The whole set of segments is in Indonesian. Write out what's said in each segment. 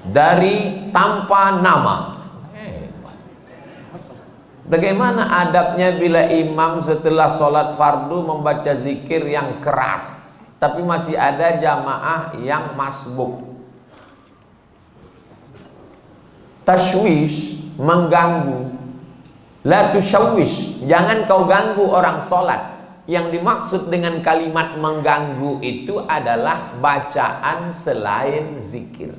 dari tanpa nama. Bagaimana adabnya bila imam setelah sholat fardu membaca zikir yang keras, tapi masih ada jamaah yang masbuk? Tashwish, mengganggu. La tushawwish, jangan kau ganggu orang sholat. Yang dimaksud dengan kalimat mengganggu itu adalah bacaan selain zikir.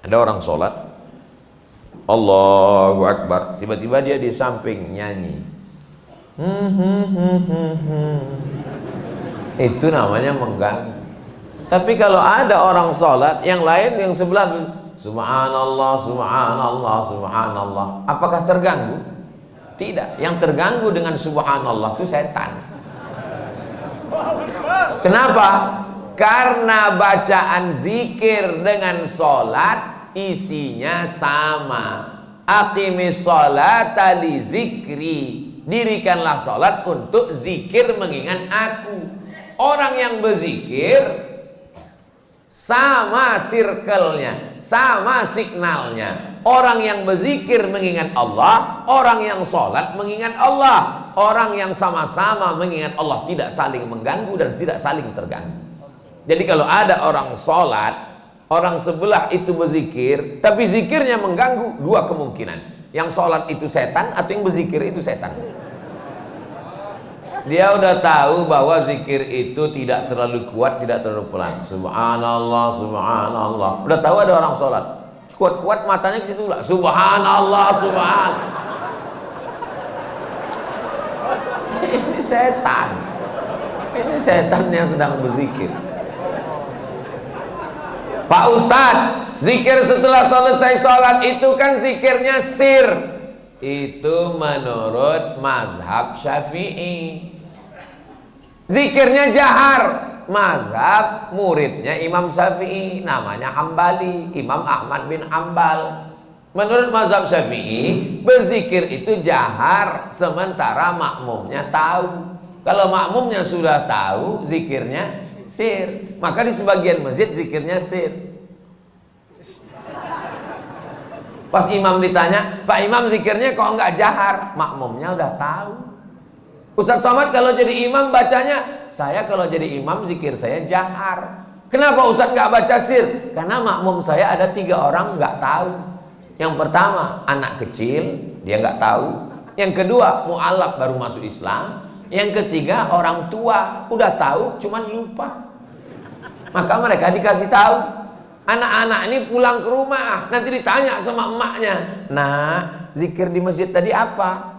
Ada orang sholat, Allahu Akbar, tiba-tiba dia di samping nyanyi. Itu namanya mengganggu. Tapi kalau ada orang sholat, yang lain yang sebelah Subhanallah, Subhanallah, Subhanallah, apakah terganggu? Tidak. Yang terganggu dengan Subhanallah itu setan. Kenapa? Karena bacaan zikir dengan sholat isinya sama. Aqimis sholata li zikri, dirikanlah sholat untuk zikir mengingat aku. Orang yang berzikir sama circle-nya, sama signalnya. Orang yang berzikir mengingat Allah, orang yang sholat mengingat Allah. Orang yang sama-sama mengingat Allah tidak saling mengganggu dan tidak saling terganggu. Jadi kalau ada orang sholat, orang sebelah itu berzikir, tapi zikirnya mengganggu, dua kemungkinan. Yang sholat itu setan atau yang berzikir itu setan. Dia udah tahu bahwa zikir itu tidak terlalu kuat, tidak terlalu pelan. Subhanallah, Subhanallah. Udah tahu ada orang sholat, kuat-kuat matanya ke situ lah. Subhanallah, Subhanallah. Ini setan. Ini setan yang sedang berzikir. Pak Ustadz, zikir setelah selesai sholat itu kan zikirnya sir. Itu menurut mazhab Syafi'i. Zikirnya jahar, mazhab muridnya Imam Syafi'i, namanya Hambali, Imam Ahmad bin Hambal. Menurut mazhab Syafi'i, berzikir itu jahar sementara makmumnya tahu. Kalau makmumnya sudah tahu, zikirnya sir. Maka di sebagian masjid zikirnya sir. Pas imam ditanya, Pak Imam zikirnya kok enggak jahar? Makmumnya udah tahu. Ustaz Somad kalau jadi imam bacanya, saya kalau jadi imam zikir saya jahar. Kenapa Ustaz nggak baca sir? Karena makmum saya ada 3 orang nggak tahu. Yang pertama anak kecil, dia nggak tahu. Yang kedua mu'alaf baru masuk Islam. Yang ketiga orang tua udah tahu cuman lupa. Maka mereka dikasih tahu. Anak-anak ini pulang ke rumah, nanti ditanya sama emaknya, nah zikir di masjid tadi apa?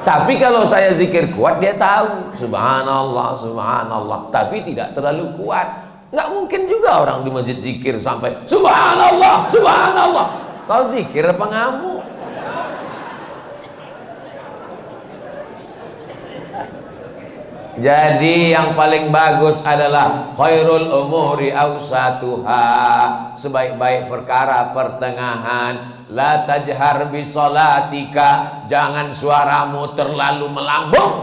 Tapi kalau saya zikir kuat, dia tahu Subhanallah, Subhanallah, tapi tidak terlalu kuat. Nggak mungkin juga orang di masjid zikir sampai Subhanallah, Subhanallah. Kau zikir apa ngamuk? Jadi yang paling bagus adalah khairul umuri awsatuha, sebaik-baik perkara pertengahan. La tajhar bi sholatika, jangan suaramu terlalu melambung.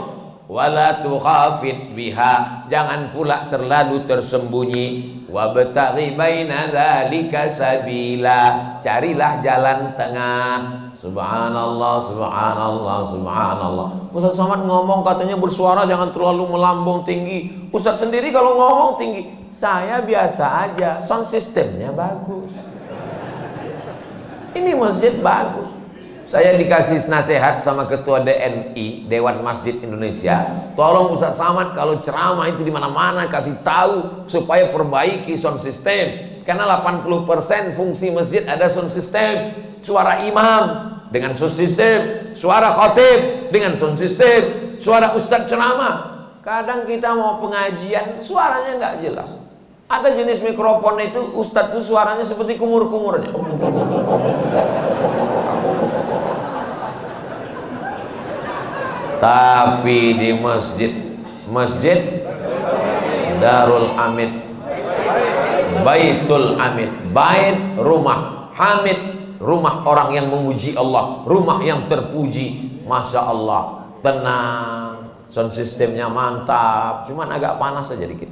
Wala tukhafit biha, jangan pula terlalu tersembunyi. Wabtaghi baina dzalika sabila, carilah jalan tengah. Subhanallah, Subhanallah, Subhanallah. Ustaz Somad ngomong katanya bersuara jangan terlalu melambung tinggi. Ustaz sendiri kalau ngomong tinggi, saya biasa aja, sound systemnya bagus. Ini masjid bagus. Saya dikasih nasihat sama ketua DMI, Dewan Masjid Indonesia. Tolong Ustaz Somad kalau ceramah itu di mana-mana kasih tahu supaya perbaiki sound system. Karena 80% fungsi masjid ada sound system. Suara imam dengan sound system, suara khatib dengan sound system, suara ustadz ceramah. Kadang kita mau pengajian suaranya nggak jelas. Ada jenis mikrofon itu ustadz itu suaranya seperti kumur-kumurnya. Tapi di masjid Darul Hamid, Baitul Hamid, bait rumah, Hamid rumah orang yang memuji Allah, rumah yang terpuji. Masya Allah, tenang, sound systemnya mantap, cuman agak panas saja dikit.